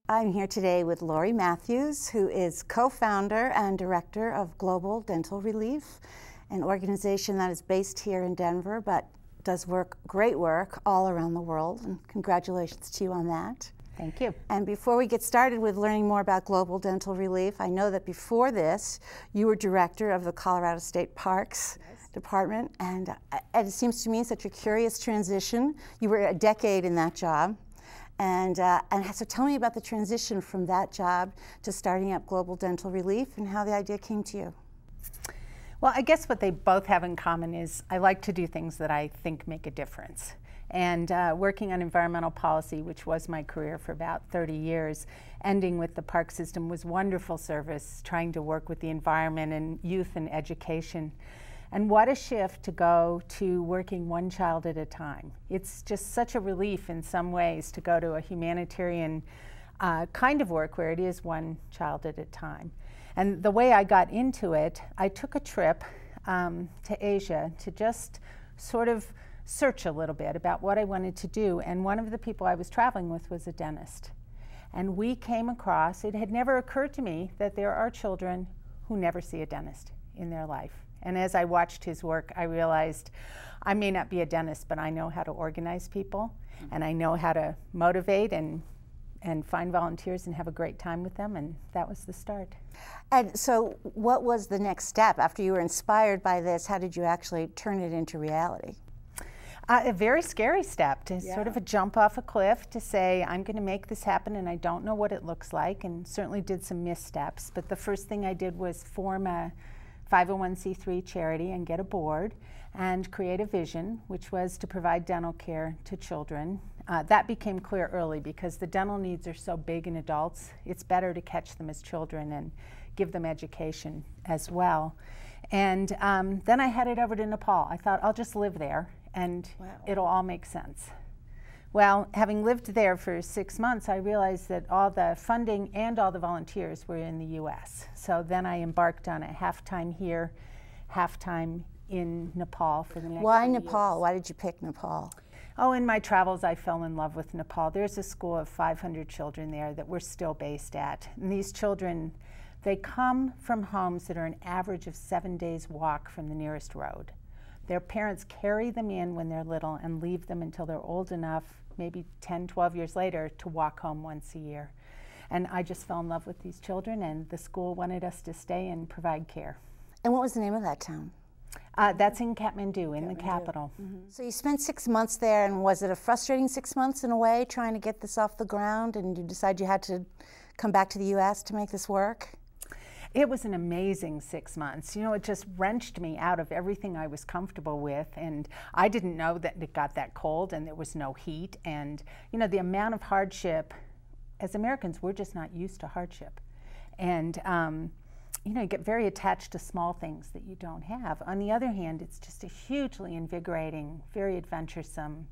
I'm here today with Laurie Mathews, who is co-founder and director of Global Dental Relief, an organization that is based here in Denver, but does great work all around the world. And congratulations to you on that. Thank you. And before we get started with learning more about Global Dental Relief, I know that before this, you were director of the Colorado State Parks Department, and it seems to me such a curious transition. You were a decade in that job. And so tell me about the transition from that job to starting up Global Dental Relief and how the idea came to you. Well, I guess what they both have in common is I like to do things that I think make a difference. And working on environmental policy, which was my career for about 30 years, ending with the park system was wonderful service, trying to work with the environment and youth and education. And what a shift to go to working one child at a time. It's just such a relief in some ways to go to a humanitarian kind of work where it is one child at a time. And the way I got into it, I took a trip to Asia to just sort of search a little bit about what I wanted to do. And one of the people I was traveling with was a dentist. And we came across, it had never occurred to me that there are children who never see a dentist in their life. And as I watched his work, I realized I may not be a dentist, but I know how to organize people, and I know how to motivate and find volunteers and have a great time with them, and that was the start. And so what was the next step? After you were inspired by this, how did you actually turn it into reality? A very scary step, to sort of a jump off a cliff to say, I'm going to make this happen and I don't know what it looks like, and certainly did some missteps. But the first thing I did was form a 501c3 charity and get a board and create a vision, which was to provide dental care to children. That became clear early because the dental needs are so big in adults. It's better to catch them as children and give them education as well. And then I headed over to Nepal. I thought I'll just live there and it'll all make sense. Well, having lived there for 6 months, I realized that all the funding and all the volunteers were in the US. So then I embarked on a half-time here, half-time in Nepal for the next 2 years. Why Nepal? Why did you pick Nepal? Oh, in my travels, I fell in love with Nepal. There's a school of 500 children there that we're still based at. And these children, they come from homes that are an average of 7 days walk from the nearest road. Their parents carry them in when they're little and leave them until they're old enough, maybe 10, 12 years later, to walk home once a year. And I just fell in love with these children, and the school wanted us to stay and provide care. And what was the name of that town? That's in Kathmandu, in the capital. So you spent 6 months there, and was it a frustrating 6 months in a way, trying to get this off the ground, and you decided you had to come back to the US to make this work? It was an amazing 6 months. You know, it just wrenched me out of everything I was comfortable with, and I didn't know that it got that cold and there was no heat, and you know, the amount of hardship, as Americans, we're just not used to hardship. And you know, you get very attached to small things that you don't have. On the other hand, it's just a hugely invigorating, very adventuresome,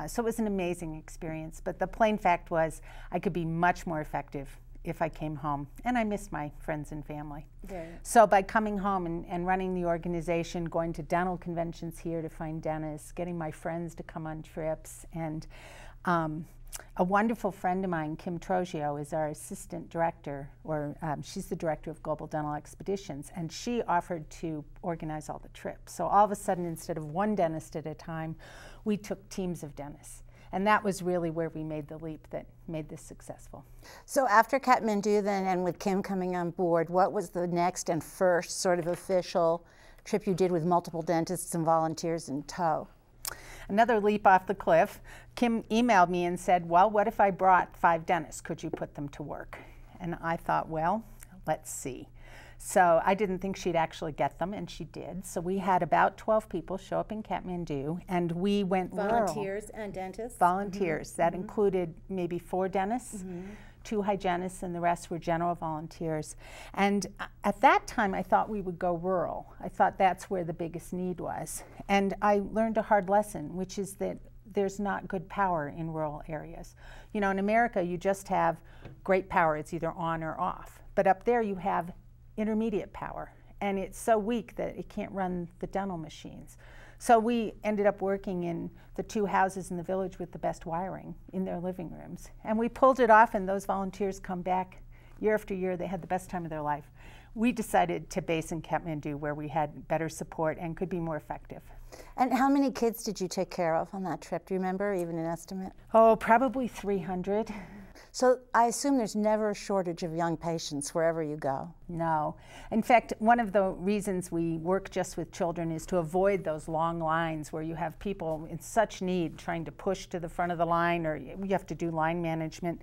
so it was an amazing experience. But the plain fact was I could be much more effective if I came home, and I missed my friends and family. So by coming home and running the organization, going to dental conventions here to find dentists, getting my friends to come on trips, and a wonderful friend of mine, Kim Trogio, is our assistant director, or she's the director of Global Dental Expeditions, and she offered to organize all the trips. So all of a sudden, instead of one dentist at a time, we took teams of dentists. And that was really where we made the leap that made this successful. So after Kathmandu then, and with Kim coming on board, what was the next and first sort of official trip you did with multiple dentists and volunteers in tow? Another leap off the cliff. Kim emailed me and said, well, what if I brought 5 dentists? Could you put them to work? And I thought, well, let's see. So I didn't think she'd actually get them, and she did. So we had about 12 people show up in Kathmandu, and we went rural. Volunteers and dentists? Volunteers. That included maybe 4 dentists, 2 hygienists, and the rest were general volunteers. And at that time, I thought we would go rural. I thought that's where the biggest need was. And I learned a hard lesson, which is that there's not good power in rural areas. You know, in America, you just have great power. It's either on or off. But up there, you have intermediate power, and it's so weak that it can't run the dental machines. So we ended up working in the 2 houses in the village with the best wiring in their living rooms. And we pulled it off, and those volunteers come back year after year. They had the best time of their life. We decided to base in Kathmandu where we had better support and could be more effective. And how many kids did you take care of on that trip? Do you remember, even an estimate? Oh, probably 300. So I assume there's never a shortage of young patients wherever you go. No. In fact, one of the reasons we work just with children is to avoid those long lines where you have people in such need trying to push to the front of the line, or you have to do line management.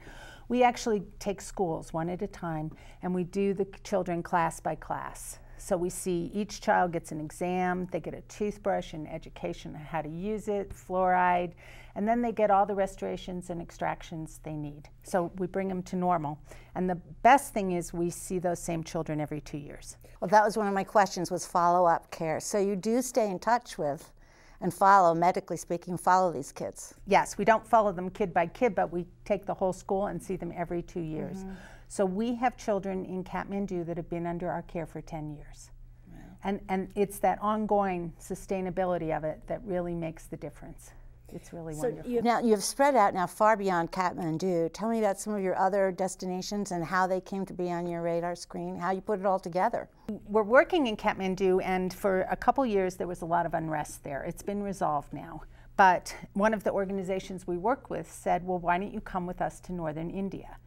We actually take schools one at a time, and we do the children class by class. So we see each child gets an exam, they get a toothbrush and education on how to use it, fluoride, and then they get all the restorations and extractions they need. So we bring them to normal. And the best thing is we see those same children every 2 years. Well, that was one of my questions, was follow-up care. So you do stay in touch with and follow, medically speaking, follow these kids? Yes, we don't follow them kid by kid, but we take the whole school and see them every 2 years. Mm-hmm. So we have children in Kathmandu that have been under our care for 10 years. Wow. And it's that ongoing sustainability of it that really makes the difference. It's really wonderful. Now, you've spread out now far beyond Kathmandu. Tell me about some of your other destinations and how they came to be on your radar screen, how you put it all together. We're working in Kathmandu, and for a couple years there was a lot of unrest there. It's been resolved now. But one of the organizations we work with said, well, why don't you come with us to northern India?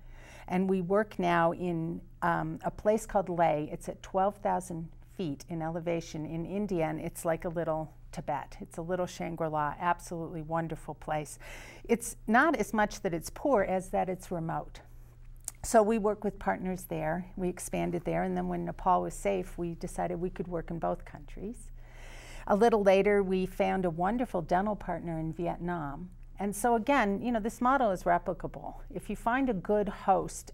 And we work now in a place called Leh. It's at 12,000 feet in elevation in India, and it's like a little Tibet. It's a little Shangri-La, absolutely wonderful place. It's not as much that it's poor as that it's remote. So we work with partners there. We expanded there, and then when Nepal was safe, we decided we could work in both countries. A little later, we found a wonderful dental partner in Vietnam. And so again, you know, this model is replicable. If you find a good host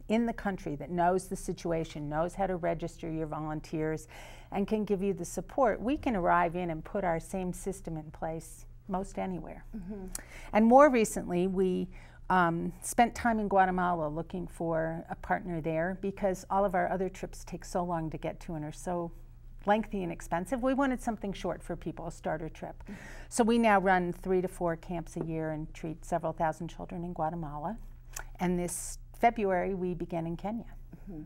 in the country that knows the situation, knows how to register your volunteers, and can give you the support, we can arrive in and put our same system in place most anywhere. Mm-hmm. And more recently, we spent time in Guatemala looking for a partner there because all of our other trips take so long to get to and are so lengthy and expensive. We wanted something short for people, a starter trip. Mm-hmm. So we now run 3 to 4 camps a year and treat several thousand children in Guatemala. And this February, we began in Kenya. Mm-hmm.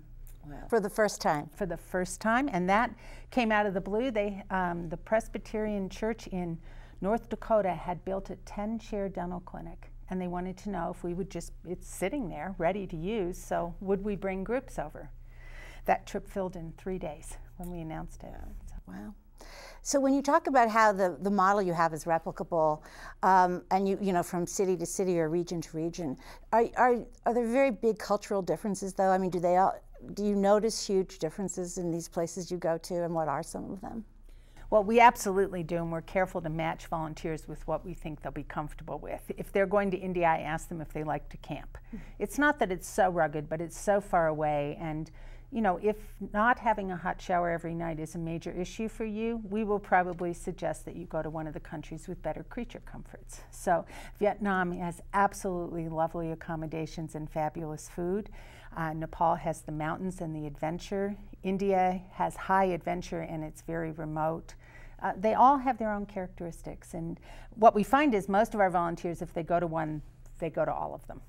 Wow. For the first time? For the first time, and that came out of the blue. They, the Presbyterian Church in North Dakota had built a 10-chair dental clinic, and they wanted to know if we would just, it's sitting there, ready to use, so would we bring groups over? That trip filled in 3 days when we announced it. So. Wow. So when you talk about how the model you have is replicable, and you know, from city to city or region to region, are there very big cultural differences though? I mean, do you notice huge differences in these places you go to, and what are some of them? Well, we absolutely do, and we're careful to match volunteers with what we think they'll be comfortable with. If they're going to India, I ask them if they like to camp. Mm-hmm. It's not that it's so rugged, but it's so far away, and you know, if not having a hot shower every night is a major issue for you, we will probably suggest that you go to one of the countries with better creature comforts. So Vietnam has absolutely lovely accommodations and fabulous food. Nepal has the mountains and the adventure. India has high adventure and it's very remote. They all have their own characteristics, and what we find is most of our volunteers, if they go to one, they go to all of them.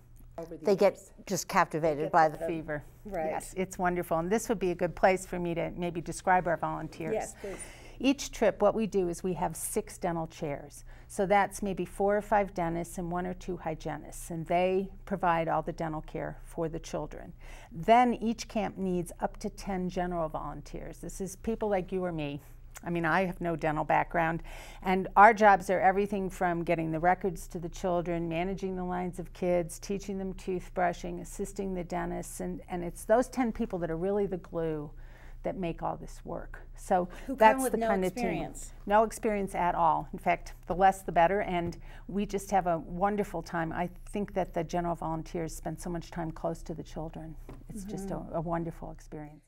They get just captivated by the fever. Right. Yes, it's wonderful. And this would be a good place for me to maybe describe our volunteers. Yes, please. Each trip, what we do is we have 6 dental chairs. So that's maybe 4 or 5 dentists and 1 or 2 hygienists, and they provide all the dental care for the children. Then each camp needs up to 10 general volunteers. This is people like you or me. I mean, I have no dental background, and our jobs are everything from getting the records to the children, managing the lines of kids, teaching them toothbrushing, assisting the dentists, and it's those 10 people that are really the glue that make all this work. So that's the kind of team. No experience at all. In fact, the less the better, and we just have a wonderful time. I think that the general volunteers spend so much time close to the children. It's just a wonderful experience.